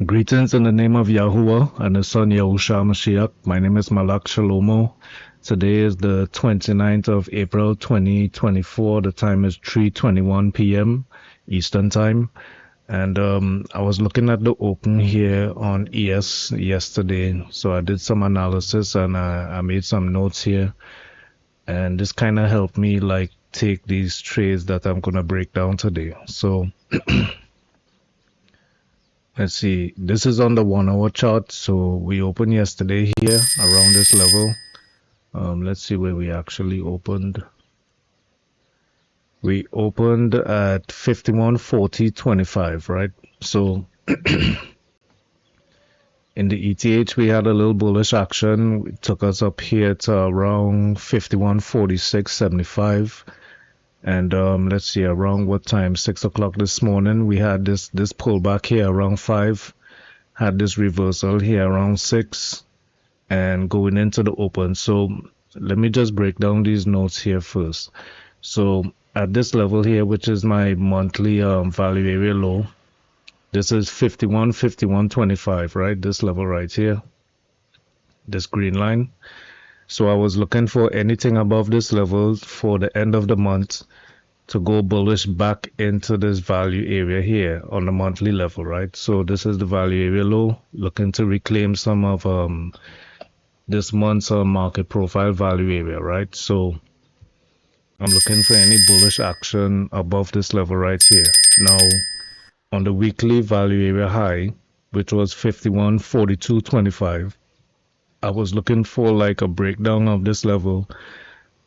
Greetings in the name of Yahuwah and the Son Yahushua Mashiach. My name is Malak Shalomo. Today is the 29th of April 2024. The time is 3:21 p.m. Eastern Time. And I was looking at the open here on ES yesterday. So I did some analysis and I made some notes here. And this kind of helped me like take these trades that I'm going to break down today. So let's see, this is on the 1 hour chart. So we opened yesterday here around this level. Let's see where we actually opened. We opened at 51.40.25, right? So in the ETH, we had a little bullish action. It took us up here to around 51.46.75. And let's see, around what time? 6 o'clock this morning, we had this pullback here around 5. Had this reversal here around 6. And going into the open. So let me just break down these notes here first. So at this level here, which is my monthly value area low, this is 51.25, right? This level right here, this green line. So I was looking for anything above this level for the end of the month to go bullish back into this value area here on the monthly level, right? So this is the value area low, looking to reclaim some of this month's market profile value area, right? So I'm looking for any bullish action above this level right here. Now, on the weekly value area high, which was 51.42.25, I was looking for like a breakdown of this level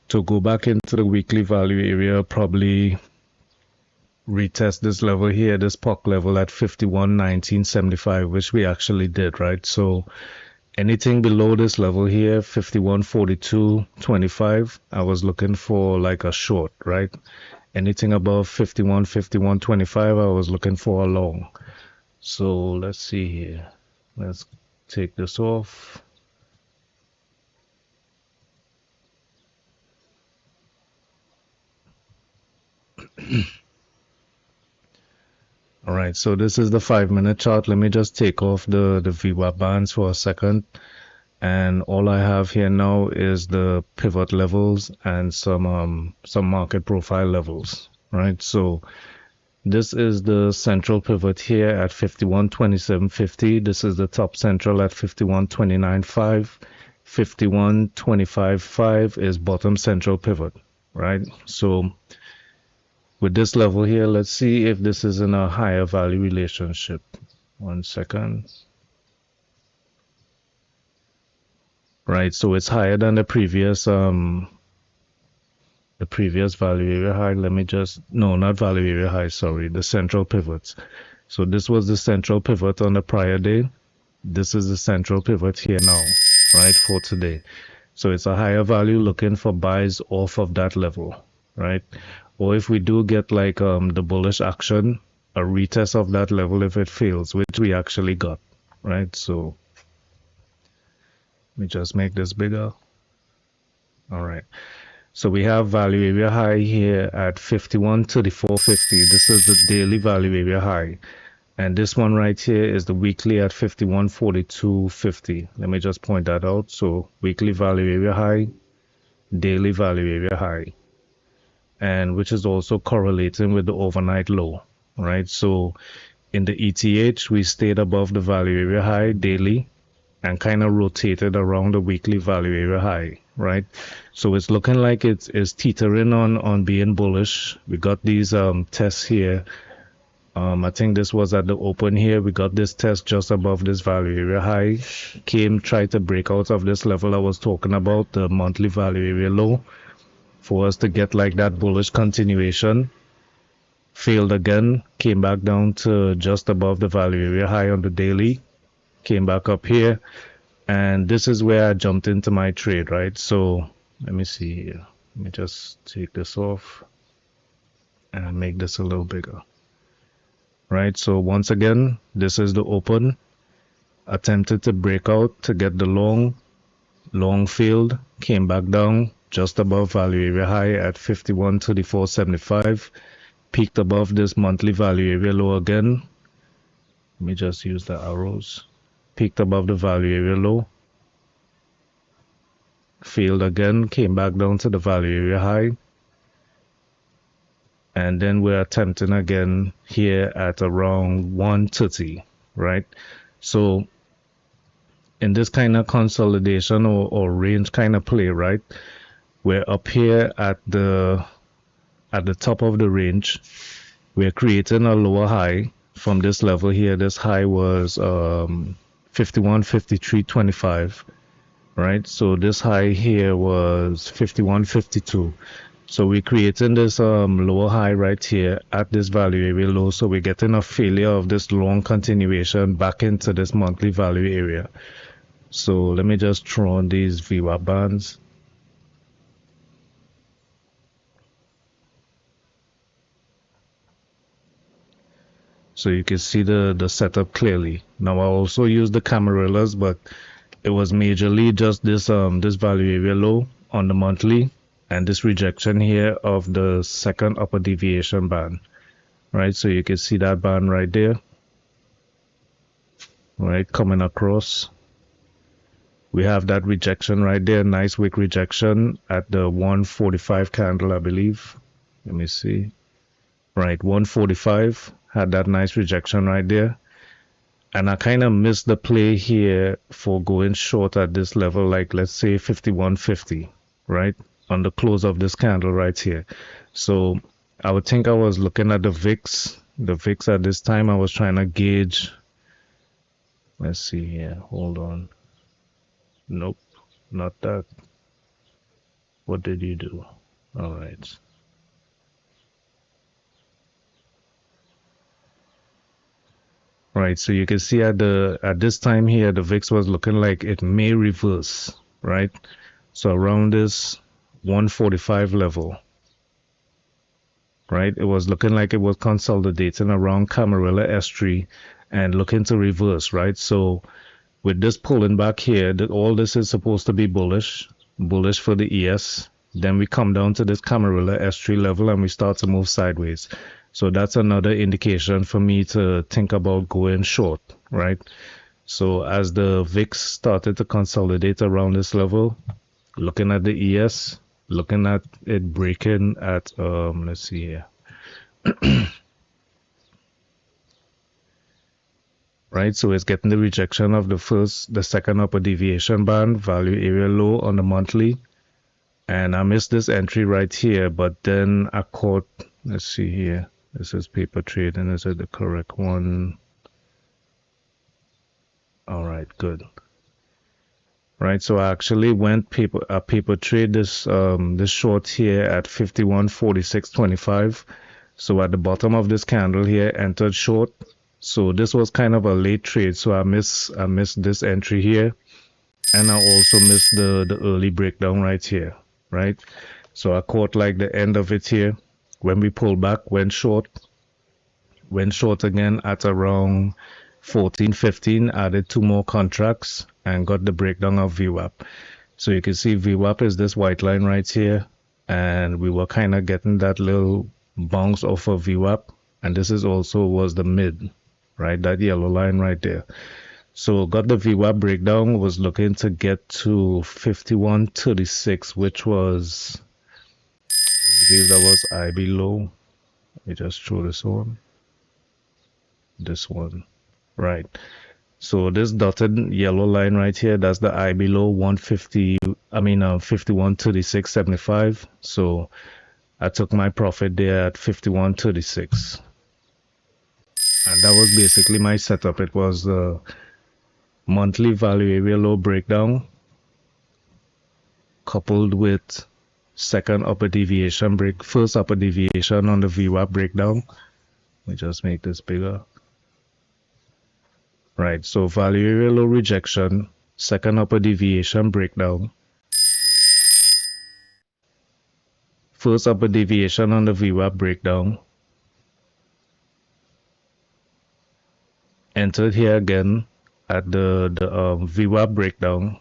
to go back into the weekly value area, probably retest this level here, this POC level at 51.19.75, which we actually did, right? So anything below this level here, 51.42.25, I was looking for like a short, right? Anything above 51.51.25, I was looking for a long. So let's see here. Let's take this off. All right, so this is the 5-minute chart. Let me just take off the Vwap bands for a second. And all I have here now is the pivot levels and some market profile levels, right? So this is the central pivot here at 51.2750. This is the top central at 51.29.5. 51.25.5 is bottom central pivot, right? So with this level here, let's see if this is in a higher value relationship. 1 second. Right, so it's higher than the previous value area high. Let me just, no, not value area high, sorry, the central pivots. So this was the central pivot on the prior day. This is the central pivot here now, right, for today. So it's a higher value, looking for buys off of that level, right? Or if we do get like the bullish action, a retest of that level if it fails, which we actually got, right? So let me just make this bigger. All right. So we have value area high here at 51.34.50. This is the daily value area high. And this one right here is the weekly at 51.42.50. Let me just point that out. So weekly value area high, daily value area high. And which is also correlating with the overnight low, right? So in the ETH, we stayed above the value area high daily and kind of rotated around the weekly value area high, right? So it's looking like it's teetering on being bullish. We got these tests here. I think this was at the open here. We got this test just above this value area high. Tried to break out of this level I was talking about, the monthly value area low, for us to get like that bullish continuation. Failed again, came back down to just above the value area high on the daily. Came back up here, and this is where I jumped into my trade, right? So let me see here. Let me just take this off and make this a little bigger, right? So once again, this is the open. Attempted to break out to get the long failed, came back down just above value area high at 51.34.75, peaked above this monthly value area low again, Let me just use the arrows. Peaked above the value area low. Failed again, came back down to the value area high. And then we're attempting again here at around 130, right? So in this kind of consolidation or range kind of play, right? We're up here at the top of the range. We're creating a lower high from this level here. This high was 51.53.25, right? So this high here was 51.52. So we're creating this lower high right here at this value area low. So we're getting a failure of this long continuation back into this monthly value area. So let me just throw on these VWAP bands. So you can see the setup clearly. Now I also used the Camarillas, but it was majorly just this value area low on the monthly and this rejection here of the second upper deviation band, right? So you can see that band right there, right, coming across. We have that rejection right there, nice wick rejection at the 145 candle, I believe. Let me see. Right, 145 had that nice rejection right there. And I kind of missed the play here for going short at this level, like let's say 51.50, right? On the close of this candle right here. So I would think I was looking at the VIX. The VIX at this time, I was trying to gauge. Let's see here. Hold on. Nope, not that. What did you do? All right. Right, so you can see at this time here, the VIX was looking like it may reverse, right? So around this 145 level, right? It was looking like it was consolidating around Camarilla S3 and looking to reverse, right? So with this pulling back here, all this is supposed to be bullish for the ES. Then we come down to this Camarilla S3 level and we start to move sideways. So that's another indication for me to think about going short, right? So as the VIX started to consolidate around this level, looking at the ES, looking at it breaking at, let's see here. Right, so it's getting the rejection of the second upper deviation band, value area low on the monthly. And I missed this entry right here, but then I caught, let's see here. This is paper trade, and is it the correct one? All right, good. Right, so I actually went paper trade this short here at 51.46.25. So at the bottom of this candle here, entered short. So this was kind of a late trade, so I missed this entry here, and I also missed the early breakdown right here, right? So I caught like the end of it here. When we pulled back, went short again at around 14.15, added 2 more contracts and got the breakdown of Vwap. So you can see Vwap is this white line right here, and we were kind of getting that little bounce off of Vwap, and this is also was the mid, right? That yellow line right there. So got the Vwap breakdown, was looking to get to 51.36, which was, I believe that was IB low. Let me just throw this on. This one, right? So this dotted yellow line right here, that's the IB low 51.36.75. So I took my profit there at 51.36, and that was basically my setup. It was the monthly value area low breakdown coupled with second upper deviation first upper deviation on the Vwap breakdown. Let me just make this bigger. Right, so value area low rejection, second upper deviation breakdown, first upper deviation on the Vwap breakdown, entered here again at the Vwap breakdown,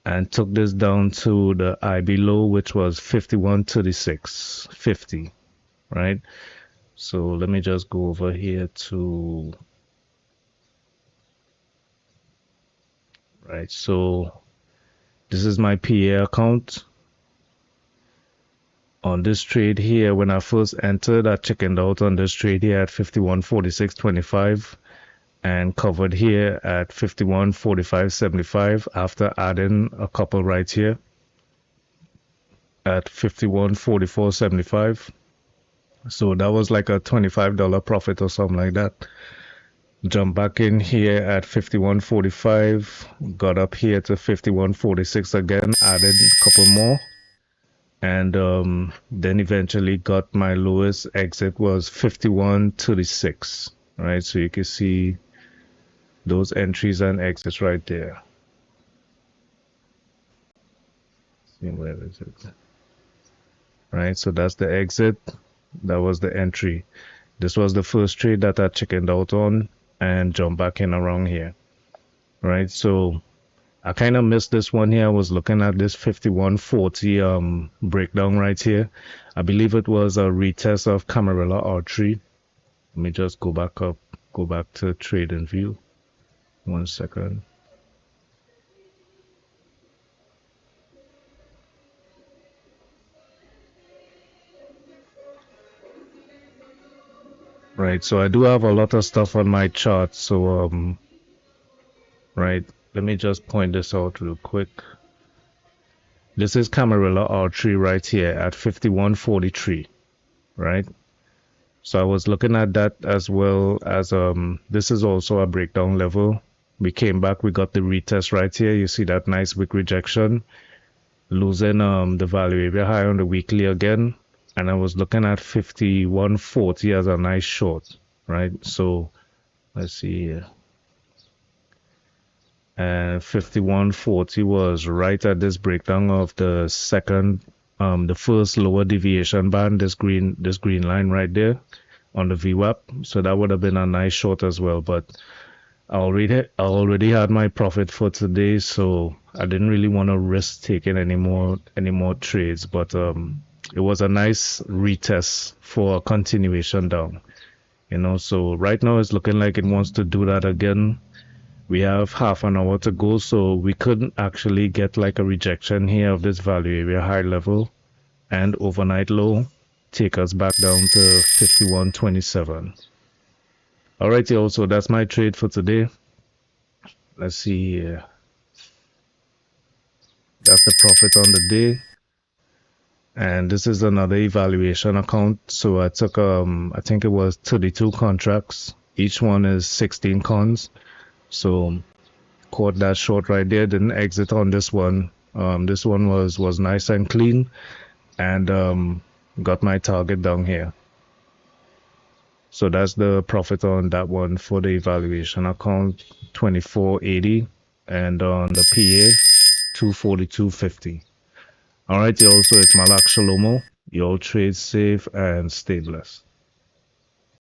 and took this down to the IB low, which was 51.36.50, right? So let me just go over here to right? So this is my PA account. On this trade here, when I first entered, I chickened out on this trade here at 51.46.25 and covered here at 51.45.75 after adding a couple right here at 51.44.75. So that was like a $25 profit or something like that. Jump back in here at 51.45, got up here to 51.46 again, added a couple more, and then eventually got my lowest exit was 51.36, right? So you can see those entries and exits right there. See, where is it? Right, so that's the exit, that was the entry. This was the first trade that I chickened out on and jumped back in around here, right? So I kind of missed this one here. I was looking at this 51.40 breakdown right here. I believe it was a retest of Camarilla R3. Let me just go back to trade and view. 1 second. Right, so I do have a lot of stuff on my chart. So right, let me just point this out real quick. This is Camarilla R3 right here at 51.43, right? So I was looking at that as well as this is also a breakdown level. We came back, we got the retest right here. You see that nice wick rejection, losing the value area high on the weekly again. And I was looking at 51.40 as a nice short, right? So let's see here. And 51.40 was right at this breakdown of the second, the first lower deviation band, this green line right there on the Vwap. So that would have been a nice short as well. But I already had my profit for today, so I didn't really want to risk taking any more trades. But it was a nice retest for a continuation down, you know. So right now it's looking like it wants to do that again. We have half an hour to go, so we couldn't actually get like a rejection here of this value area high level and overnight low take us back down to 51.27. All right, y'all, so that's my trade for today. Let's see here. That's the profit on the day. And this is another evaluation account. So I took I think it was 32 contracts. Each one is 16 cons. So caught that short right there, didn't exit on this one. This one was nice and clean, and got my target down here. So that's the profit on that one for the evaluation account, 24.80, and on the PA, 242.50. All right, y'all. So it's Malak Shalomo. Y'all trade safe and stay blessed.